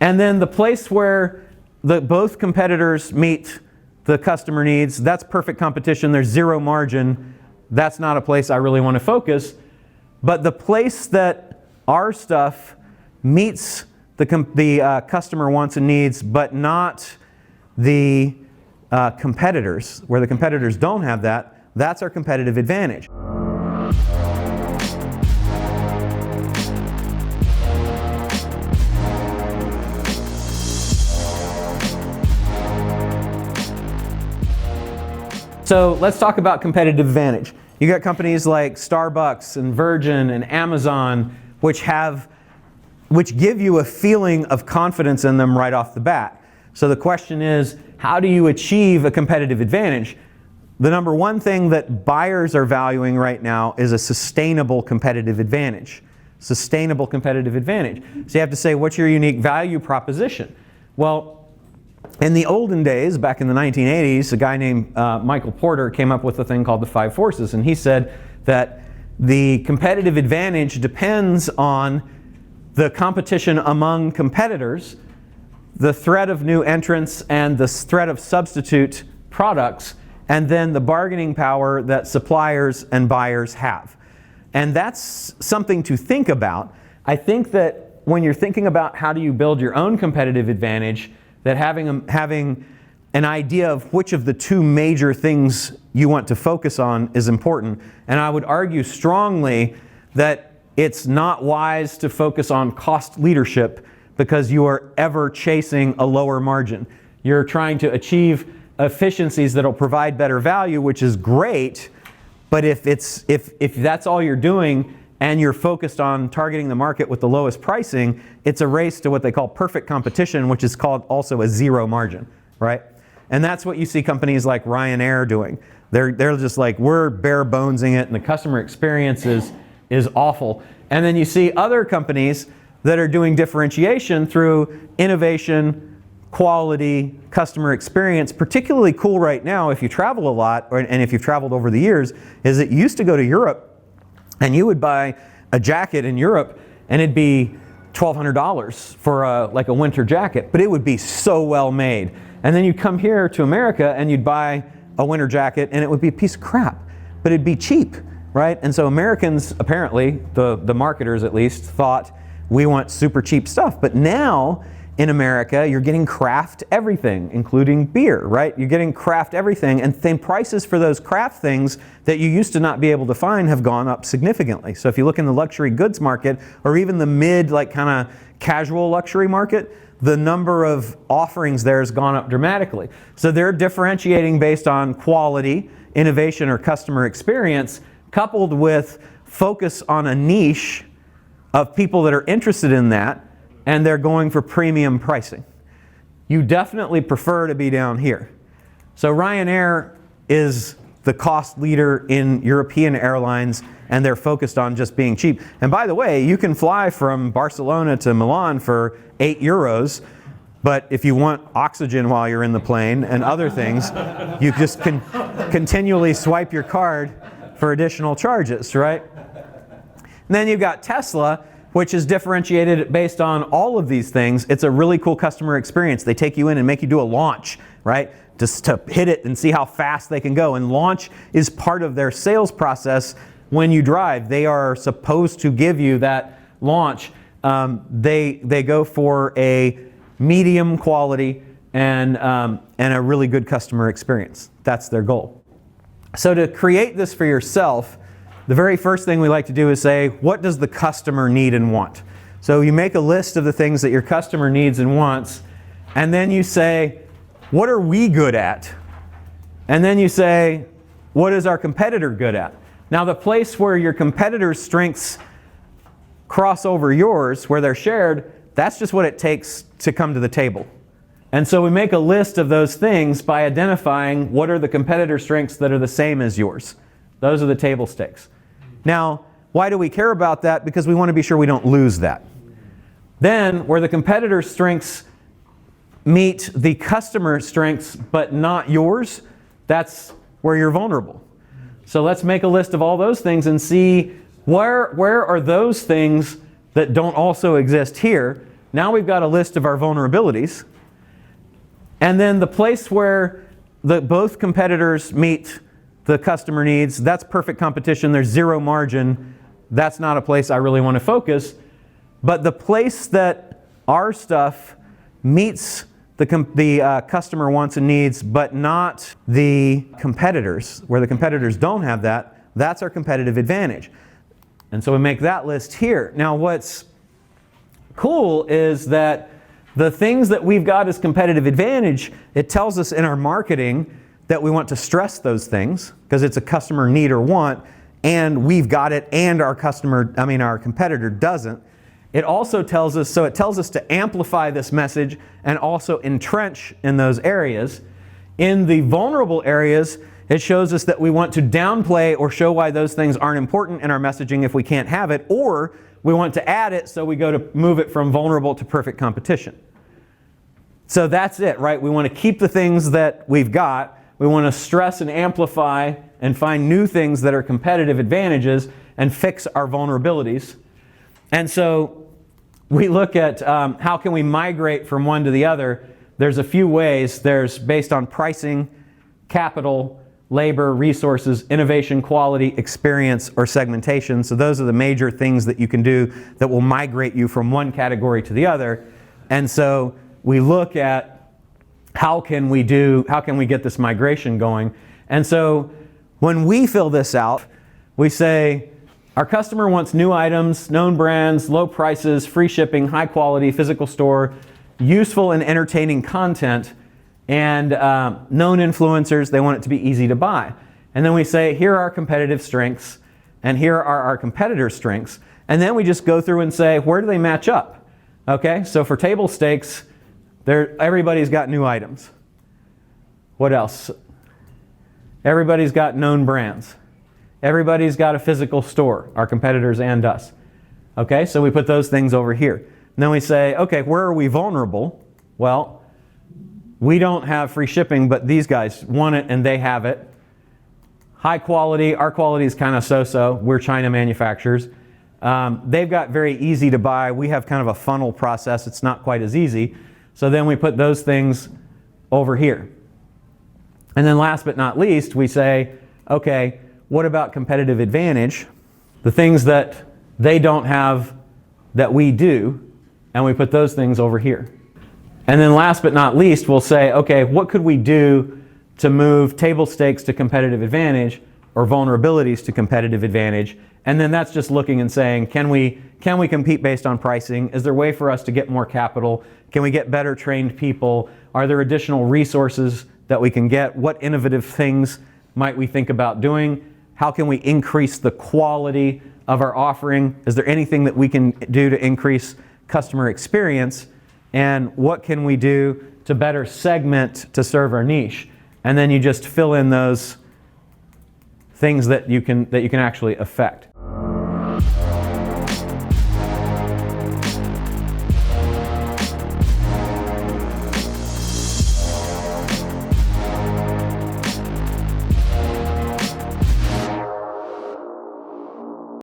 And then the place where both competitors meet the customer needs, that's perfect competition. There's zero margin. That's not a place I really want to focus. But the place that our stuff meets the customer wants and needs, but not the competitors, where the competitors don't have that, that's our competitive advantage. So let's talk about competitive advantage. You got companies like Starbucks and Virgin and Amazon, which give you a feeling of confidence in them right off the bat. So the question is, how do you achieve a competitive advantage? The number one thing that buyers are valuing right now is a sustainable competitive advantage. Sustainable competitive advantage. So you have to say, what's your unique value proposition? Well, in the olden days, back in the 1980s, a guy named Michael Porter came up with a thing called the 5 forces, and he said that the competitive advantage depends on the competition among competitors, the threat of new entrants, and the threat of substitute products, and then the bargaining power that suppliers and buyers have. And that's something to think about. I think that when you're thinking about how do you build your own competitive advantage, that having an idea of which of the two major things you want to focus on is important. And I would argue strongly that it's not wise to focus on cost leadership because you are ever chasing a lower margin. You're trying to achieve efficiencies that'll provide better value, which is great, but if that's all you're doing and you're focused on targeting the market with the lowest pricing, it's a race to what they call perfect competition, which is called also a zero margin, right? And that's what you see companies like Ryanair doing. They're just like, we're bare bonesing it, and the customer experience is awful. And then you see other companies that are doing differentiation through innovation, quality, customer experience. Particularly cool right now, if you travel a lot, and if you've traveled over the years, is that you used to go to Europe and you would buy a jacket in Europe and it'd be $1,200 for like a winter jacket, but it would be so well made. And then you'd come here to America and you'd buy a winter jacket and it would be a piece of crap, but it'd be cheap, right? And so Americans, apparently, the marketers at least, thought we want super cheap stuff. But now in America, you're getting craft everything, including beer, right? You're getting craft everything, and then prices for those craft things that you used to not be able to find have gone up significantly. So if you look in the luxury goods market, or even the mid, like kind of casual luxury market, the number of offerings there has gone up dramatically. So they're differentiating based on quality, innovation, or customer experience, coupled with focus on a niche of people that are interested in that, and they're going for premium pricing. You definitely prefer to be down here. So Ryanair is the cost leader in European airlines, and they're focused on just being cheap. And by the way, you can fly from Barcelona to Milan for €8, but if you want oxygen while you're in the plane and other things, you just can continually swipe your card for additional charges, right? And then you've got Tesla, which is differentiated based on all of these things. It's a really cool customer experience. They take you in and make you do a launch, right? Just to hit it and see how fast they can go. And launch is part of their sales process when you drive. They are supposed to give you that launch. They go for a medium quality and a really good customer experience. That's their goal. So to create this for yourself, the very first thing we like to do is say, what does the customer need and want? So you make a list of the things that your customer needs and wants, and then you say, what are we good at? And then you say, what is our competitor good at? Now the place where your competitor's strengths cross over yours, where they're shared, that's just what it takes to come to the table. And so we make a list of those things by identifying what are the competitor strengths that are the same as yours. Those are the table stakes. Now, why do we care about that? Because we want to be sure we don't lose that. Then, where the competitor's strengths meet the customer strengths but not yours, that's where you're vulnerable. So let's make a list of all those things and see where are those things that don't also exist here. Now we've got a list of our vulnerabilities. And then the place where both competitors meet the customer needs, that's perfect competition. There's zero margin. That's not a place I really want to focus. But the place that our stuff meets the customer wants and needs, but not the competitors, where the competitors don't have that, that's our competitive advantage. And so we make that list here. Now what's cool is that the things that we've got as competitive advantage, it tells us in our marketing that we want to stress those things because it's a customer need or want, and we've got it and our competitor doesn't. It also tells us, so it tells us to amplify this message and also entrench in those areas. In the vulnerable areas, it shows us that we want to downplay or show why those things aren't important in our messaging if we can't have it, or we want to add it, so we go to move it from vulnerable to perfect competition. So that's it, right? We want to keep the things that we've got. We want to stress and amplify and find new things that are competitive advantages and fix our vulnerabilities. And so we look at how can we migrate from one to the other. There's a few ways. There's based on pricing, capital, labor, resources, innovation, quality, experience, or segmentation. So those are the major things that you can do that will migrate you from one category to the other. And so we look at how can we get this migration going. And so when we fill this out, we say, our customer wants new items, known brands, low prices, free shipping, high quality, physical store, useful and entertaining content, and known influencers. They want it to be easy to buy. And then we say, here are our competitive strengths, and here are our competitors' strengths. And then we just go through and say, where do they match up? Okay, so for table stakes, everybody's got new items. What else? Everybody's got known brands. Everybody's got a physical store, our competitors and us. Okay, so we put those things over here. And then we say, okay, where are we vulnerable? Well, we don't have free shipping, but these guys want it and they have it. High quality, our quality is kind of so-so. We're China manufacturers. They've got very easy to buy. We have kind of a funnel process. It's not quite as easy. So then we put those things over here. And then last but not least, we say, okay, what about competitive advantage? The things that they don't have that we do, and we put those things over here. And then last but not least, we'll say, okay, what could we do to move table stakes to competitive advantage or vulnerabilities to competitive advantage? And then that's just looking and saying, can we compete based on pricing? Is there a way for us to get more capital? Can we get better trained people? Are there additional resources that we can get? What innovative things might we think about doing? How can we increase the quality of our offering? Is there anything that we can do to increase customer experience? And what can we do to better segment to serve our niche? And then you just fill in those things that you can actually affect.